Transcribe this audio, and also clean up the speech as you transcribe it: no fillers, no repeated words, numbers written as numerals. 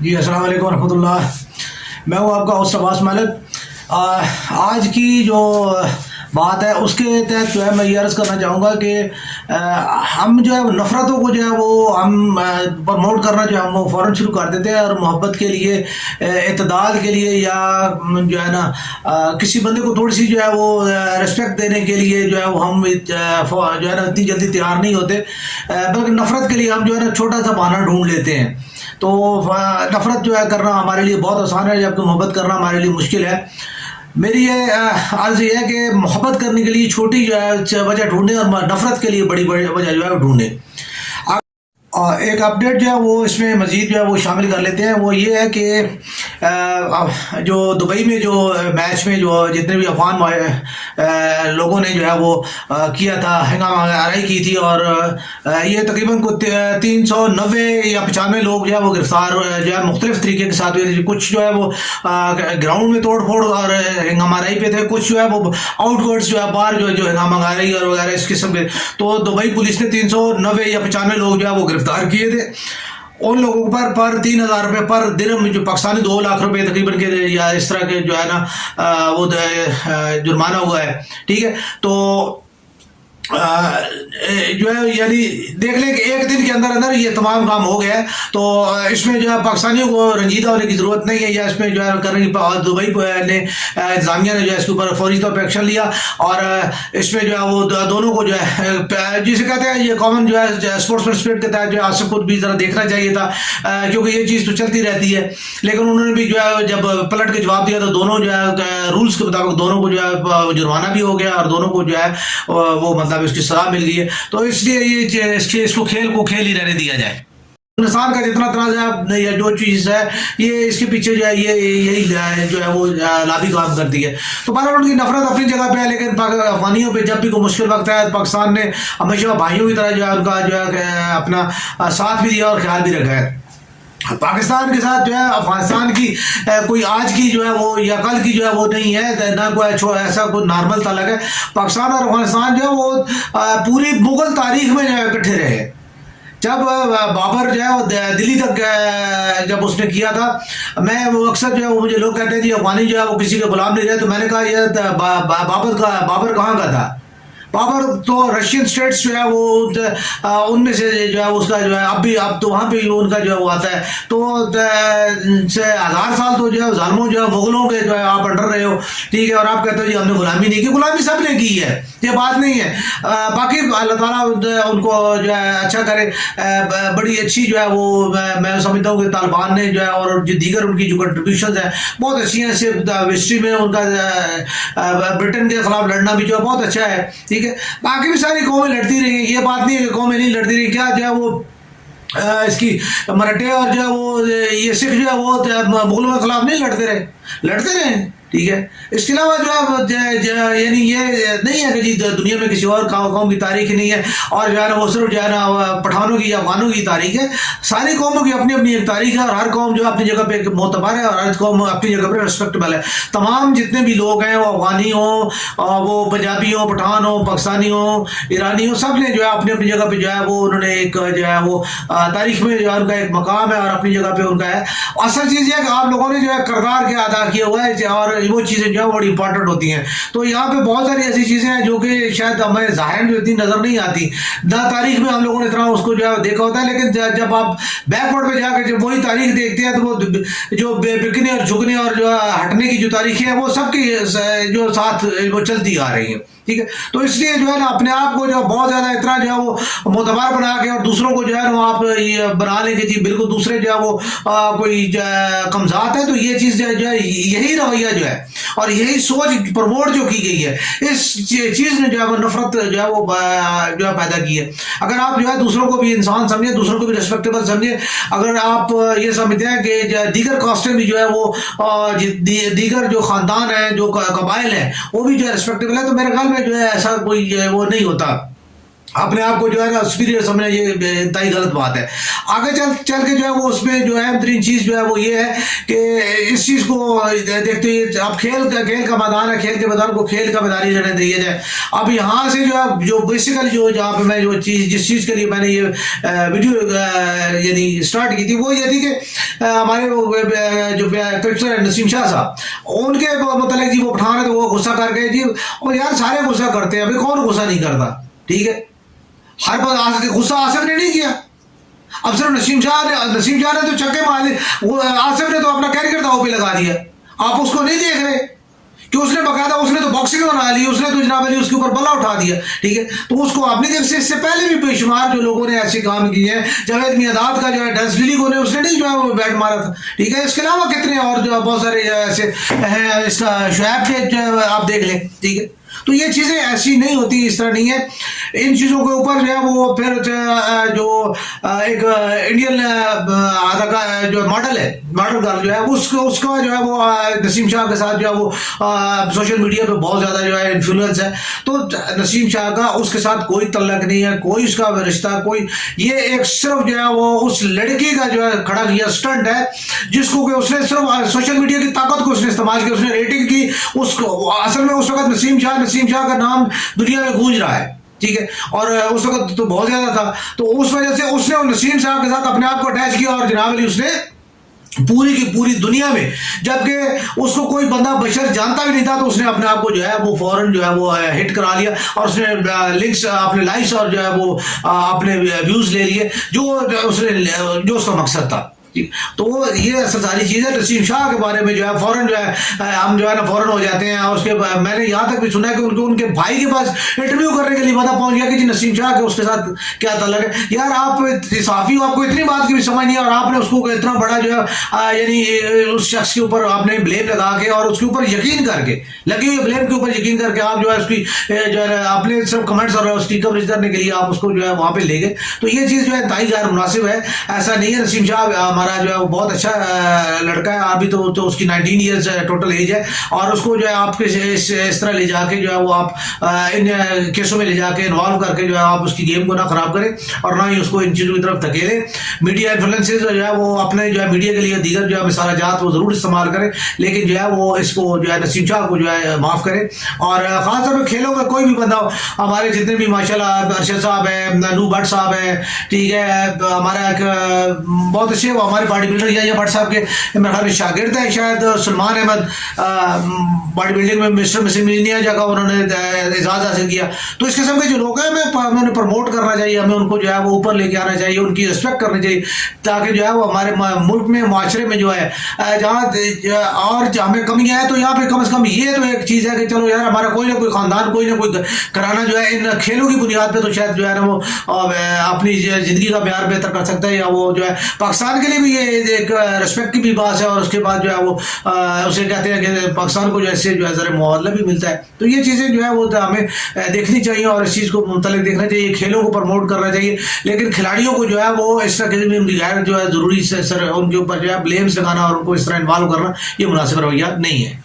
جی السلام علیکم ورحمۃ اللہ. میں ہوں آپ کا ہوسٹ عباس ملک. آج کی جو بات ہے اس کے تحت جو ہے میں یہ عرض کرنا چاہوں گا کہ ہم جو ہے نفرتوں کو جو ہے وہ ہم پرموٹ کرنا جو ہے ہم فوراً شروع کر دیتے ہیں، اور محبت کے لیے، اعتدال کے لیے، یا جو ہے نا کسی بندے کو تھوڑی سی جو ہے وہ رسپیکٹ دینے کے لیے جو ہے وہ ہم جو ہے نا اتنی جلدی تیار نہیں ہوتے، بلکہ نفرت کے لیے ہم جو ہے نا چھوٹا سا بہانہ ڈھونڈ لیتے ہیں. تو نفرت جو ہے کرنا ہمارے لیے بہت آسان ہے، جبکہ محبت کرنا ہمارے لیے مشکل ہے. میری یہ عرض یہ ہے کہ محبت کرنے کے لیے چھوٹی جو ہے وجہ ڈھونڈیں، اور نفرت کے لیے بڑی بڑی وجہ جو ہے وہ ڈھونڈیں. اور ایک اپڈیٹ جو ہے وہ اس میں مزید جو ہے وہ شامل کر لیتے ہیں. وہ یہ ہے کہ جو دبئی میں جو میچ میں جو جتنے بھی افغان لوگوں نے جو ہے وہ کیا تھا، ہنگامہ آرائی کی تھی، اور یہ تقریباً 390 یا 95 لوگ جو ہے وہ گرفتار جو ہے مختلف طریقے کے ساتھ ہوئے تھے. کچھ جو ہے وہ گراؤنڈ میں توڑ پھوڑ اور ہنگامہ آرائی پہ تھے، کچھ جو ہے وہ آؤٹ ورڈس جو ہے باہر جو ہنگامہ آرائی اور وغیرہ اس قسم کے. تو دبئی پولیس نے 390 یا 95 لوگ جو ہے وہ گرفتار کیے تھے. ان لوگوں پر 3,000 روپے پر درہم، جو پاکستانی 2 لاکھ روپے تقریباً کے یا اس طرح کے جو ہے نا وہ جرمانہ ہوا ہے. ٹھیک ہے، تو جو ہے یعنی دیکھ لیں کہ ایک دن کے اندر یہ تمام کام ہو گیا ہے. تو اس میں جو ہے پاکستانیوں کو رنجیدہ ہونے کی ضرورت نہیں ہے، یا اس میں جو ہے کرنے کی دبئی نے انتظامیہ نے جو ہے اس کے اوپر فوری طور پہ ایکشن لیا، اور اس میں جو ہے وہ دونوں کو جو ہے جسے کہتے ہیں یہ کامن جو ہے اسپورٹس اسپرٹ کے تحت جو ہے آصف کو بھی ذرا دیکھنا چاہیے تھا، کیونکہ یہ چیز تو چلتی رہتی ہے. لیکن انہوں نے بھی جو ہے جب پلٹ کے جواب دیا تو دونوں جو ہے رولز کے مطابق دونوں کو جو ہے جرمانہ بھی ہو گیا، اور دونوں کو جو ہے وہ مطلب اس کی سزا مل گئی ہے. تو اس لیے یہ اس کو کھیل ہی رہنے دیا جائے. انسان کا جتنا تنازع ہے یا جو چیز ہے یہ اس کے پیچھے جو ہے یہی جو ہے وہ لابی کام کرتی ہے. تو بہرحال ان کی نفرت اپنی جگہ پہ ہے، لیکن افغانیوں پہ جب بھی کوئی مشکل وقت ہے پاکستان نے ہمیشہ بھائیوں کی طرح جو ہے ان کا جو ہے اپنا ساتھ بھی دیا اور خیال بھی رکھا ہے. پاکستان کے ساتھ جو ہے افغانستان کی کوئی آج کی جو ہے وہ یا کل کی جو ہے وہ نہیں ہے، نہ کوئی ایسا کوئی نارمل تعلق ہے. پاکستان اور افغانستان جو ہے وہ پوری مغل تاریخ میں جو ہے اکٹھے رہے. جب بابر جو ہے وہ دلی تک جب اس نے کیا تھا، میں وہ اکثر جو ہے وہ مجھے لوگ کہتے ہیں جی افغانی جو ہے وہ کسی کے غلام نہیں رہے، تو میں نے کہا یہ بابر کہاں کا تھا؟ بابر تو رشین سٹیٹس جو ہے وہ ان میں سے جو ہے اس کا جو ہے اب تو وہاں پہ ان کا جو ہے وہ آتا ہے. تو 1000 سال تو جو ہے ظالموں جو ہے مغلوں کے جو ہے آپ انڈر رہے ہو. ٹھیک ہے، اور آپ کہتے ہو جی ہم نے غلامی نہیں کی. غلامی سب نے کی ہے، یہ بات نہیں ہے. باقی اللہ تعالیٰ ان کو جو ہے اچھا کرے. بڑی اچھی جو ہے وہ میں سمجھتا ہوں کہ طالبان نے جو ہے اور جو دیگر ان کی جو کنٹریبیوشنز ہیں بہت اچھی ہیں. صرف ہسٹری میں ان کا برٹن کے خلاف لڑنا بھی جو ہے بہت اچھا ہے. ٹھیک ہے، باقی بھی ساری قومیں لڑتی رہی ہیں، یہ بات نہیں ہے کہ قومیں نہیں لڑتی رہی. کیا جو ہے وہ اس کی مراٹھے اور جو ہے وہ یہ سکھ جو ہے وہ مغلوں کے خلاف نہیں لڑتے رہے. ٹھیک ہے، اس کے علاوہ جو ہے یعنی یہ نہیں ہے کہ جی دنیا میں کسی اور قوم کی تاریخ نہیں ہے، اور جو ہے نا وہ صرف جو ہے نا پٹھانوں کی یا افغانوں کی تاریخ ہے. ساری قوموں کی اپنی اپنی ایک تاریخ ہے، اور ہر قوم جو ہے اپنی جگہ پہ معتبر ہے، اور ہر قوم اپنی جگہ پہ ریسپیکٹیبل ہے. تمام جتنے بھی لوگ ہیں وہ افغانی ہوں، وہ پنجابی ہوں، پٹھان ہوں، پاکستانی ہوں، ایرانی ہوں، سب نے جو ہے اپنی اپنی جگہ پہ جو ہے وہ انہوں نے ایک جو ہے وہ تاریخ میں جو ہے ان کا ایک مقام ہے، اور اپنی جگہ پہ ان کا ہے. اصل چیز یہ ہے کہ آپ لوگوں نے جو ہے کردار کیا ادا کیا ہوا ہے، اور وہ چیزیں جو ہے بڑی امپورٹنٹ ہوتی ہیں. تو یہاں پہ بہت ساری ایسی چیزیں ہیں جو کہ شاید ہمیں ظاہر جو اتنی نظر نہیں آتی، نہ تاریخ میں ہم لوگوں نے اتنا اس کو جو ہے دیکھا ہوتا ہے. لیکن جب آپ بیک ورڈ پہ جا کے جب وہی تاریخ دیکھتے ہیں تو وہ جو بکنے اور جھکنے اور جو ہٹنے کی جو تاریخیں ہیں وہ سب کی جو ساتھ وہ چلتی آ رہی ہیں. ٹھیک ہے، تو اس لیے جو ہے نا اپنے آپ کو جو بہت زیادہ اتنا جو ہے وہ معتبر بنا کے اور دوسروں کو جو ہے نا آپ یہ بنا لیں کہ جی بالکل دوسرے جو ہے وہ کوئی کمزات ہے، تو یہ چیز جو ہے یہی رویہ جو ہے اور یہی سوچ پروموٹ جو کی گئی ہے، اس چیز نے جو ہے وہ نفرت جو ہے وہ جو ہے پیدا کی ہے. اگر آپ جو ہے دوسروں کو بھی انسان سمجھیں، دوسروں کو بھی ریسپیکٹیبل سمجھیں، اگر آپ یہ سمجھتے ہیں کہ دیگر کاسٹیں بھی جو ہے وہ دیگر جو خاندان ہیں، جو قبائل ہیں، وہ بھی جو ہے ریسپیکٹیبل ہے، تو میرے خیال میں جو ہے ایسا کوئی وہ نہیں ہوتا. اپنے آپ کو جو ہے نا سپیریئر سمجھنا یہ انتہائی غلط بات ہے. آگے چل کے جو ہے وہ اس میں جو اہم ترین چیز جو ہے وہ یہ ہے کہ اس چیز کو دیکھتے ہوئے اب کھیل کا میدان ہے, کھیل کے میدان کو کھیل کا میدان ہی رہنے دیا جائے. اب یہاں سے جو ہے جو بیسیکلی جو جہاں پہ میں جس چیز کے لیے میں نے یہ ویڈیو یعنی اسٹارٹ کی تھی وہ یہ تھی کہ ہمارے جو کرکٹر نسیم شاہ صاحب ان کے متعلق جی وہ پٹھان ہے تو وہ غصہ کر گئے جی, اور یار سارے غصہ کرتے ہیں, ابھی کون غصہ نہیں کرتا, ٹھیک ہے. ہر بات غصہ آصف نے نہیں کیا, اب صرف نسیم شاہ نے تو چھکے مارے, وہ آصف نے تو اپنا کیریئر داؤ پہ لگا دیا. آپ اس کو نہیں دیکھ رہے کہ اس نے باقاعدہ اس نے تو باکسنگ بنا لی, اس نے تو جناب علی اس کے اوپر بلا اٹھا دیا, ٹھیک ہے. تو اس کو آپ نہیں دیکھ, اس سے پہلے بھی بے شمار جو لوگوں نے ایسے کام کیے ہیں. جاوید میاں کا جو ہے ڈس ڈیلی کو اس نے نہیں جو ہے وہ بیٹ مارا تھا, ٹھیک ہے. اس کے علاوہ کتنے اور جو بہت سارے ایسے ہیں, اس کا شعیب کے جو آپ دیکھ لیں, ٹھیک ہے. تو یہ چیزیں ایسی نہیں ہوتی, اس طرح نہیں ہے. ان چیزوں کے اوپر جو ہے وہ پھر جو ایک انڈین اداکار جو ماڈل ہے, ماڈل گرل جو ہے اس کا جو ہے وہ نسیم شاہ کے ساتھ جو ہے وہ سوشل میڈیا پہ بہت زیادہ جو ہے انفلوئنس ہے. تو نسیم شاہ کا اس کے ساتھ کوئی تعلق نہیں ہے, کوئی اس کا رشتہ کوئی, یہ ایک صرف جو ہے وہ اس لڑکی کا جو ہے کھڑا کیا اسٹنٹ ہے, جس کو کہ اس نے صرف سوشل میڈیا کی طاقت کو اس نے استعمال کیا, اس نے ریٹنگ کی. اس کو اصل میں اس وقت نسیم شاہ کا نام دنیا میں گونج رہا ہے, ٹھیک ہے, اور اس وقت تو بہت زیادہ تھا. تو اس وجہ سے اس نے نسیم صاحب کے ساتھ اپنے آپ کو اٹیچ کیا, اور جناب علی اس نے پوری کی پوری دنیا میں, جبکہ اس کو کوئی بندہ بشر جانتا بھی نہیں تھا, تو اس نے اپنے آپ کو جو ہے وہ فوراً جو ہے وہ ہٹ کرا لیا, اور اس نے لنکس اپنے لائکس اور جو ہے وہ اپنے ویوز لے لیے, جو اس کا مقصد تھا. تو یہ اصل ساری چیز ہے. نسیم شاہ کے بارے میں جو ہے فوراً جو ہے ہم جو ہے نا فوراً ہو جاتے ہیں. اس کے میں نے یہاں تک بھی سنا ہے کہ ان کے بھائی کے پاس انٹرویو کرنے کے لیے پتہ پہنچ گیا کہ جی نسیم شاہ کے اس کے ساتھ کیا تعلق ہے. یار آپ صحافی ہو, آپ کو اتنی بات کی بھی سمجھ نہیں ہے, اور آپ نے اس کو اتنا بڑا جو ہے یعنی اس شخص کے اوپر آپ نے بلیم لگا کے اور اس کے اوپر یقین کر کے, لگے ہوئے بلیم کے اوپر یقین کر کے آپ جو ہے اس کی جو ہے آپ نے صرف کمنٹس اور اس کی کوریج کرنے کے لیے آپ اس کو جو ہے وہاں پہ لے گئے. تو یہ چیز جو ہے انتہائی غیر مناسب ہے. ایسا نہیں ہے. نسیم شاہ جو ہے وہ بہت اچھا لڑکا ہے, ابھی تو اس کی 19 ایئرز ٹوٹل ایج ہے, اور اس کو جو ہے آپ کے اس طرح لے جا کے جو ہے وہ آپ ان کیسوں میں لے جا کے انوالو کر کے جو ہے آپ اس کی گیم کو نہ خراب کریں, اور نہ ہی اس کو ان چیزوں کی طرف دھکیلیں. میڈیا انفلوئنسز جو ہے وہ اپنے جو ہے میڈیا کے لیے دیگر جو ہے مثال جات وہ ضرور استعمال کریں, لیکن جو ہے وہ اس کو جو ہے نسیم شاہ کو جو ہے معاف کریں. اور خاص طور پہ کھیلوں میں کوئی بھی بندہ ہو, ہمارے جتنے بھی ماشاء اللہ ارشد صاحب ہیں, نو بٹ صاحب ہیں, ٹھیک ہے, ہمارا ایک بہت اچھے ہمارے باڈی بلڈر یا بٹ صاحب کے میرے خیال میں شاگرد ہیں شاید, سلمان احمد باڈی بلڈنگ میں مسٹر مسلمینیا جگہ انہوں نے اعزاز حاصل کیا. تو اس قسم کے جو لوگ ہیں ہمیں انہیں پروموٹ کرنا چاہیے, ہمیں ان کو جو ہے وہ اوپر لے کے آنا چاہیے, ان کی رسپیکٹ کرنی چاہیے, تاکہ جو ہے وہ ہمارے ملک میں معاشرے میں جو ہے جہاں اور ہمیں کمیاں ہیں, تو یہاں پہ کم از کم یہ تو ایک چیز ہے کہ چلو یار ہمارا کوئی نہ کوئی خاندان کوئی نہ کوئی کرانا جو ہے ان کھیلوں کی بنیاد پہ, تو شاید جو ہے نا وہ اپنی زندگی کا معیار بہتر کر سکتا ہے, یا وہ جو ہے پاکستان کے لیے بھی یہ ایک رسپیکٹ کی بھی بات ہے. اور اس کے بعد جو ہے وہ اسے کہتے ہیں کہ پاکستان کو جو ہے جو ہے ذرا معاوضہ بھی ملتا ہے. تو یہ چیزیں جو ہے وہ ہمیں دیکھنی چاہیے, اور اس چیز کو متعلق دیکھنا چاہیے, کھیلوں کو پروموٹ کرنا چاہیے, لیکن کھلاڑیوں کو جو ہے وہ اس طرح کے غیر جو ہے ضروری ان کے اوپر جو ہے بلیمس لگانا اور ان کو اس طرح انوالو کرنا یہ مناسب رویہ نہیں ہے.